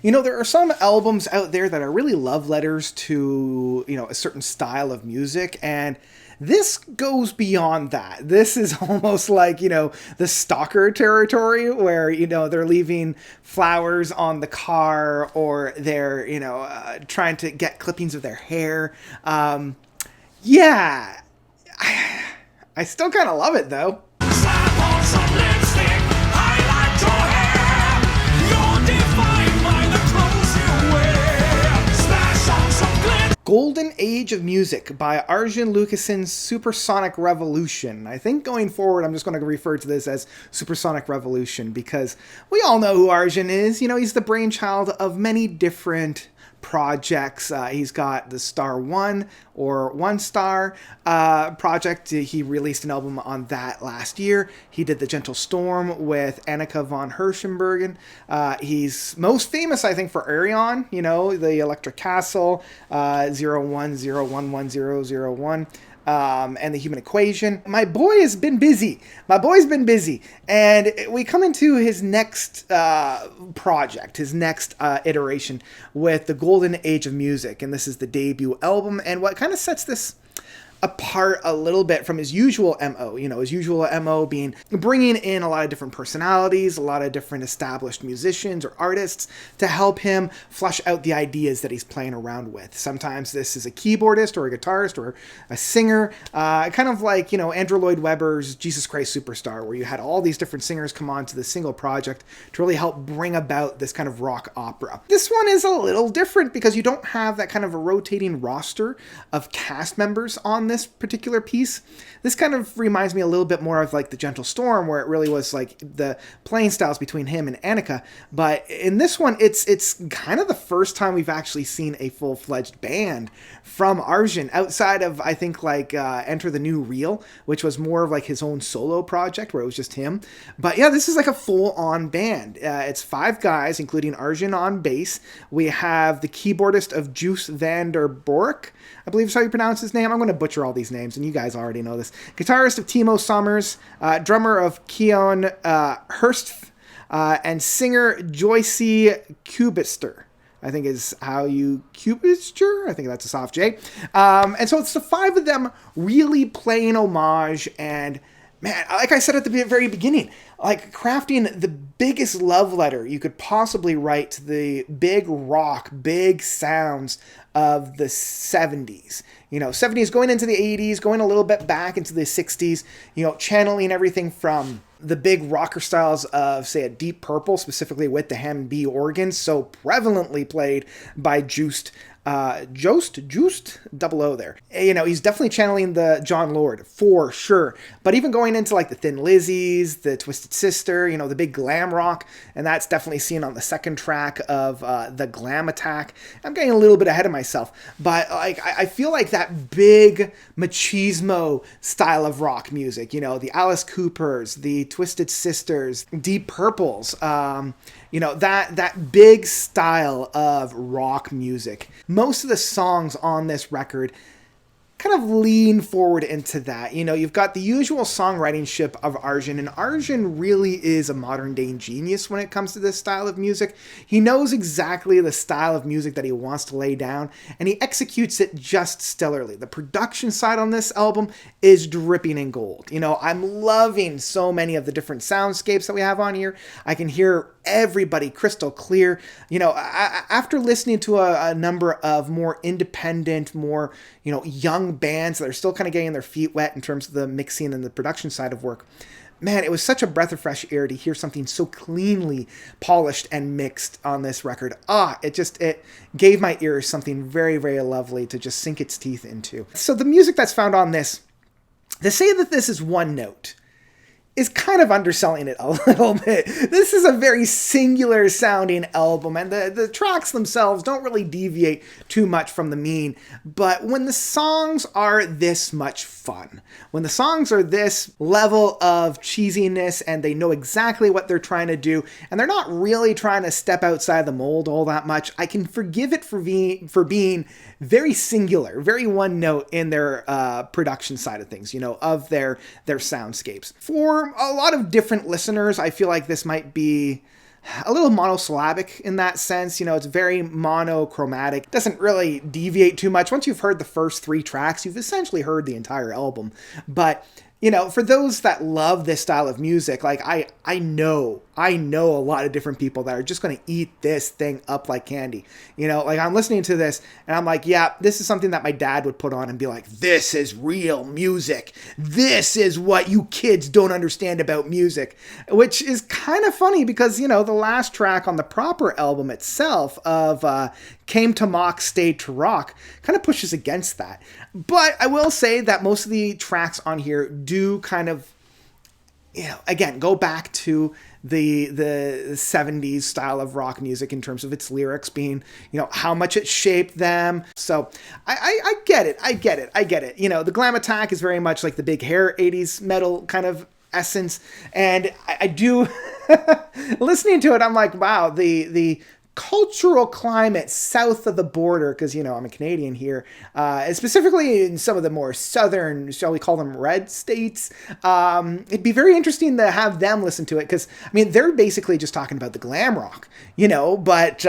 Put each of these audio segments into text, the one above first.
You know, there are some albums out there that are really love letters to, a certain style of music, and this goes beyond that. This is almost like, the stalker territory where, they're leaving flowers on the car or they're, trying to get clippings of their hair. Yeah, I still kind of love it though. Slap on some lipstick, highlight your hair. You're defined by the clothes you wear. Splash on some glitter. Golden Age of Music by Arjen Lucassen's Supersonic Revolution. I think going forward, I'm just going to refer to this as Supersonic Revolution because we all know who Arjen is. He's the brainchild of many different projects. He's got the Star One or One Star project. He released an album on that last year. He did The Gentle Storm with Annika von Hirschenbergen. He's most famous, I think, for Arjen, the Electric Castle, 01011001. And the Human Equation. My boy has been busy. And we come into his next project, his next iteration with the Golden Age of Music. And this is the debut album. And what kind of sets this apart a little bit from his usual MO, his usual MO being bringing in a lot of different personalities, a lot of different established musicians or artists to help him flesh out the ideas that he's playing around with. Sometimes this is a keyboardist or a guitarist or a singer, kind of like, Andrew Lloyd Webber's Jesus Christ Superstar, where you had all these different singers come on to the single project to really help bring about this kind of rock opera. This one is a little different because you don't have that kind of a rotating roster of cast members on this particular piece. This kind of reminds me a little bit more of like The Gentle Storm, where it really was like the playing styles between him and Annika. But in this one, it's kind of the first time we've actually seen a full-fledged band from Arjen outside of, I think, like Enter the New Real, which was more of like his own solo project where it was just him. But yeah, this is like a full-on band. It's 5 guys, including Arjen on bass. We have the keyboardist of Juice van der Bork, I believe is how you pronounce his name. I'm going to butcher all these names, and you guys already know this. Guitarist of Timo Sommers, drummer of Keon Hurst, and singer Joyce Kubister. I think is how you Kubister. I think that's a soft J. And so it's the 5 of them really playing homage and, man, like I said at the very beginning, like crafting the biggest love letter you could possibly write to the big rock, big sounds of the 70s. 70s going into the 80s, going a little bit back into the 60s, channeling everything from the big rocker styles of, say, a Deep Purple, specifically with the Hammond B organ, so prevalently played by Juiced, double O there. He's definitely channeling the John Lord for sure. But even going into like the Thin Lizzies, the Twisted Sister, the big glam rock, and that's definitely seen on the second track of the Glam Attack. I'm getting a little bit ahead of myself, but like I feel like that big machismo style of rock music, the Alice Coopers, the Twisted Sisters, Deep Purples, that big style of rock music. Most of the songs on this record kind of lean forward into that. You've got the usual songwriting ship of Arjen, and Arjen really is a modern day genius when it comes to this style of music. He knows exactly the style of music that he wants to lay down, and he executes it just stellarly. The production side on this album is dripping in gold. I'm loving so many of the different soundscapes that we have on here. I can hear everybody crystal clear. After listening to a number of more independent, more, young bands that are still kind of getting their feet wet in terms of the mixing and the production side of work, man, it was such a breath of fresh air to hear something so cleanly polished and mixed on this record. It gave my ears something very, very lovely to just sink its teeth into. So the music that's found on this, to say that this is one note is kind of underselling it a little bit. This is a very singular sounding album, and the tracks themselves don't really deviate too much from the mean. But when the songs are this much fun, when the songs are this level of cheesiness and they know exactly what they're trying to do, and they're not really trying to step outside the mold all that much, I can forgive it for being very singular, very one note in their production side of things, of their soundscapes. For a lot of different listeners, I feel like this might be a little monosyllabic in that sense. You know, it's very monochromatic. Doesn't really deviate too much. Once you've heard the first 3 tracks, you've essentially heard the entire album. But, you know, for those that love this style of music, like I know a lot of different people that are just going to eat this thing up like candy. You know, like I'm listening to this and I'm like, yeah, this is something that my dad would put on and be like, this is real music. This is what you kids don't understand about music, which is kind of funny because, you know, the last track on the proper album itself of Came to Mock, Stayed to Rock kind of pushes against that. But I will say that most of the tracks on here do kind of, you know, again, go back to the 70s style of rock music in terms of its lyrics being, you know, how much it shaped them. So I get it. You know, the Glam Attack is very much like the big hair 80s metal kind of essence. And I do, listening to it, I'm like, wow, the cultural climate south of the border, because, you know, I'm a Canadian here, and specifically in some of the more southern, shall we call them red states, it'd be very interesting to have them listen to it, because, I mean, they're basically just talking about the glam rock, you know, but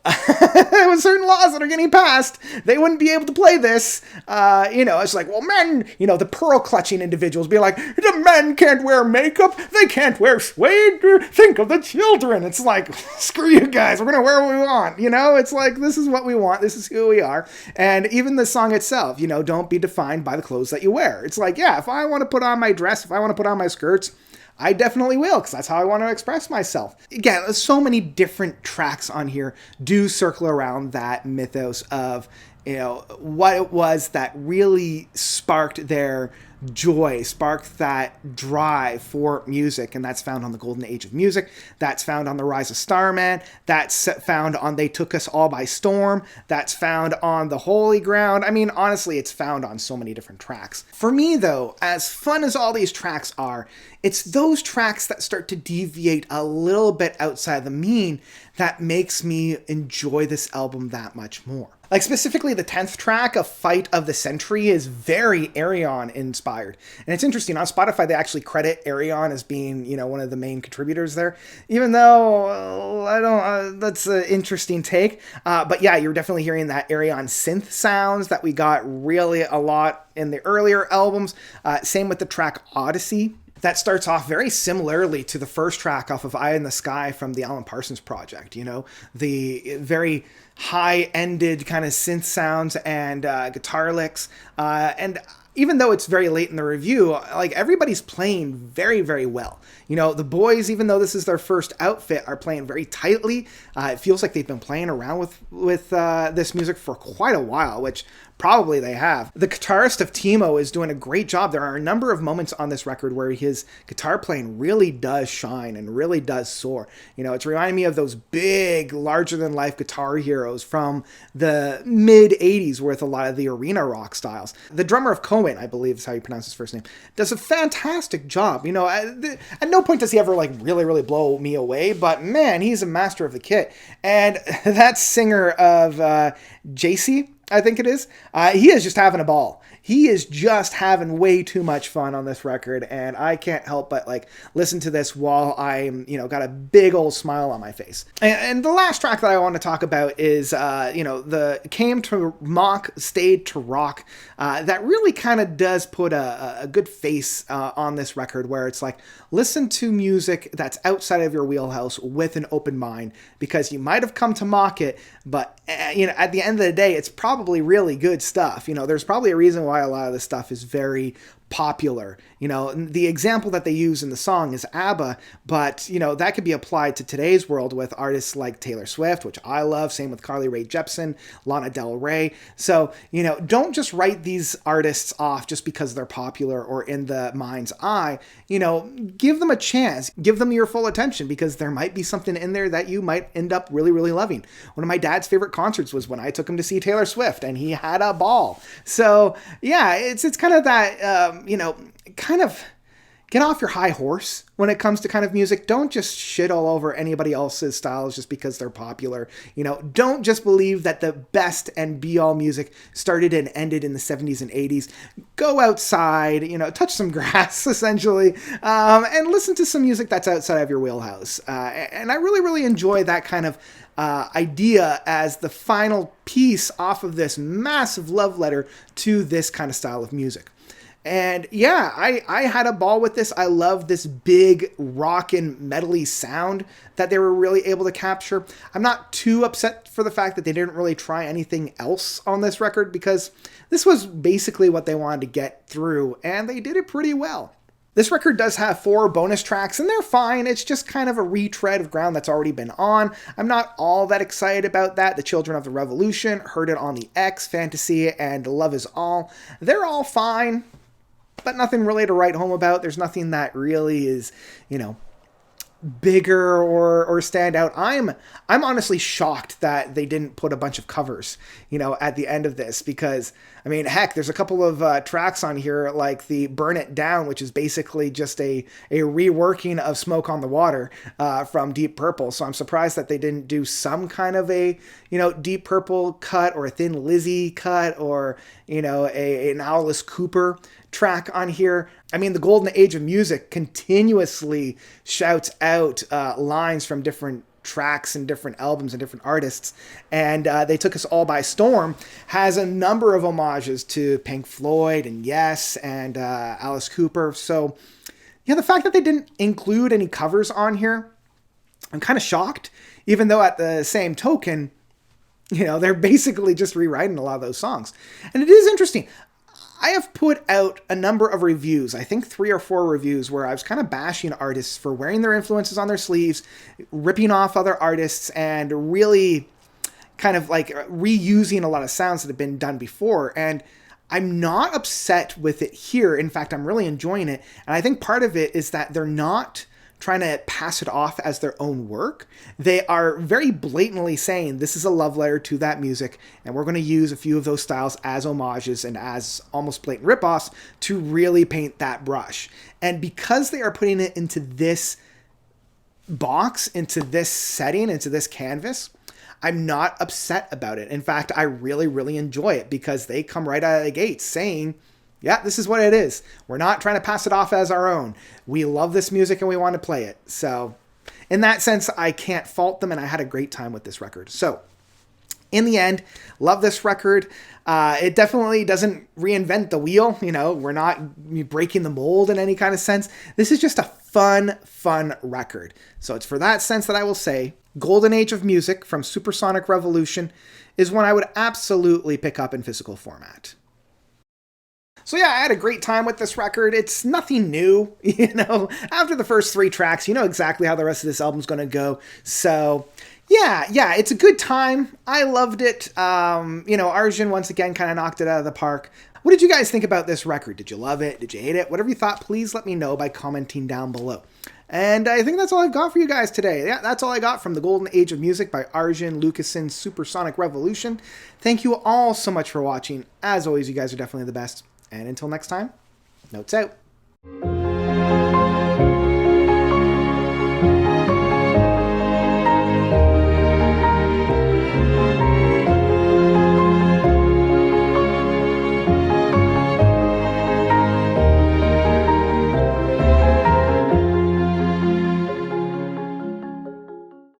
with certain laws that are getting passed, they wouldn't be able to play this. You know, it's like, well, men, you know, the pearl clutching individuals be like, the men can't wear makeup, they can't wear suede, think of the children. It's like, screw you guys, we're gonna wear what we want. You know, it's like, this is what we want, this is who we are. And even the song itself, you know, don't be defined by the clothes that you wear. It's like, yeah, if I want to put on my dress, if I want to put on my skirts, I definitely will, because that's how I want to express myself. Again, so many different tracks on here do circle around that mythos of, you know, what it was that really sparked their joy, sparked that drive for music, and that's found on the Golden Age of Music, that's found on the Rise of Starman, that's found on They Took Us All by Storm, that's found on The Holy Ground. I mean, honestly, it's found on so many different tracks. For me, though, as fun as all these tracks are, it's those tracks that start to deviate a little bit outside the mean that makes me enjoy this album that much more. Like specifically the 10th track of Fight of the Century is very Arion inspired. And it's interesting, on Spotify they actually credit Arion as being, you know, one of the main contributors there. Even though, I don't, that's an interesting take. But yeah, you're definitely hearing that Arion synth sounds that we got really a lot in the earlier albums. Same with the track Odyssey. That starts off very similarly to the first track off of Eye in the Sky from the Alan Parsons Project, you know, the very high-ended kind of synth sounds and guitar licks. And even though it's very late in the review, like everybody's playing very, very well. You know, the boys, even though this is their first outfit, are playing very tightly. It feels like they've been playing around with this music for quite a while, which probably they have. The guitarist of Timo is doing a great job. There are a number of moments on this record where his guitar playing really does shine and really does soar. You know, it's reminding me of those big, larger-than-life guitar heroes from the mid-'80s with a lot of the arena rock styles. The drummer of Cohen, I believe is how you pronounce his first name, does a fantastic job. You know, at no point does he ever, like, really, really blow me away, but, man, he's a master of the kit. And that singer of JC, I think it is. He is just having a ball. He is just having way too much fun on this record, and I can't help but like listen to this while I'm, you know, got a big old smile on my face. And the last track that I want to talk about is, you know, the Came to Mock, Stayed to Rock. That really kind of does put a good face on this record, where it's like, listen to music that's outside of your wheelhouse with an open mind, because you might have come to mock it, but you know, at the end of the day, it's probably really good stuff. You know, there's probably a reason why a lot of this stuff is very popular. You know, the example that they use in the song is ABBA, but, you know, that could be applied to today's world with artists like Taylor Swift, which I love, same with Carly Rae Jepsen, Lana Del Rey. So, you know, don't just write these artists off just because they're popular or in the mind's eye. You know, give them a chance, give them your full attention, because there might be something in there that you might end up really, really loving. One of my dad's favorite concerts was when I took him to see Taylor Swift, and he had a ball. So yeah, it's kind of that, you know, kind of, get off your high horse when it comes to kind of music. Don't just shit all over anybody else's styles just because they're popular. Don't just believe that the best and be-all music started and ended in the 70s and 80s. Go outside, touch some grass, essentially, and listen to some music that's outside of your wheelhouse. And I really, really enjoy that kind of idea as the final piece off of this massive love letter to this kind of style of music. And yeah, I had a ball with this. I love this big rockin' metally sound that they were really able to capture. I'm not too upset for the fact that they didn't really try anything else on this record, because this was basically what they wanted to get through, and they did it pretty well. This record does have 4 bonus tracks, and they're fine. It's just kind of a retread of ground that's already been on. I'm not all that excited about that. The Children of the Revolution, Heard It on the X, Fantasy, and Love Is All. They're all fine, but nothing really to write home about. There's nothing that really is, bigger or stand out. I'm honestly shocked that they didn't put a bunch of covers, at the end of this, because heck, there's a couple of tracks on here like the Burn It Down, which is basically just a reworking of Smoke on the Water from Deep Purple. So I'm surprised that they didn't do some kind of a Deep Purple cut or a Thin Lizzy cut or an Alice Cooper track on here. The Golden Age of Music continuously shouts out lines from different tracks and different albums and different artists, and They Took Us All by Storm has a number of homages to Pink Floyd and Yes and Alice Cooper. So yeah, the fact that they didn't include any covers on here, I'm kind of shocked, even though at the same token, they're basically just rewriting a lot of those songs. And it is interesting. I have put out a number of reviews, I think 3 or 4 reviews, where I was kind of bashing artists for wearing their influences on their sleeves, ripping off other artists, and really kind of like reusing a lot of sounds that have been done before. And I'm not upset with it here. In fact, I'm really enjoying it. And I think part of it is that they're not trying to pass it off as their own work. They are very blatantly saying this is a love letter to that music, and we're going to use a few of those styles as homages and as almost blatant ripoffs to really paint that brush. And because they are putting it into this box, into this setting, into this canvas, I'm not upset about it. In fact, I really, really enjoy it, because they come right out of the gates saying, yeah, this is what it is. We're not trying to pass it off as our own. We love this music and we want to play it. So in that sense, I can't fault them, and I had a great time with this record. So in the end, love this record. It definitely doesn't reinvent the wheel. We're not breaking the mold in any kind of sense. This is just a fun record. So it's for that sense that I will say Golden Age of Music from Supersonic Revolution is one I would absolutely pick up in physical format. So yeah, I had a great time with this record. It's nothing new, After the first 3 tracks, you know exactly how the rest of this album's going to go. So yeah, it's a good time. I loved it. Arjen once again kind of knocked it out of the park. What did you guys think about this record? Did you love it? Did you hate it? Whatever you thought, please let me know by commenting down below. And I think that's all I've got for you guys today. Yeah, that's all I got from The Golden Age of Music by Arjen, Lucassen, Supersonic Revolution. Thank you all so much for watching. As always, you guys are definitely the best. And until next time, notes out.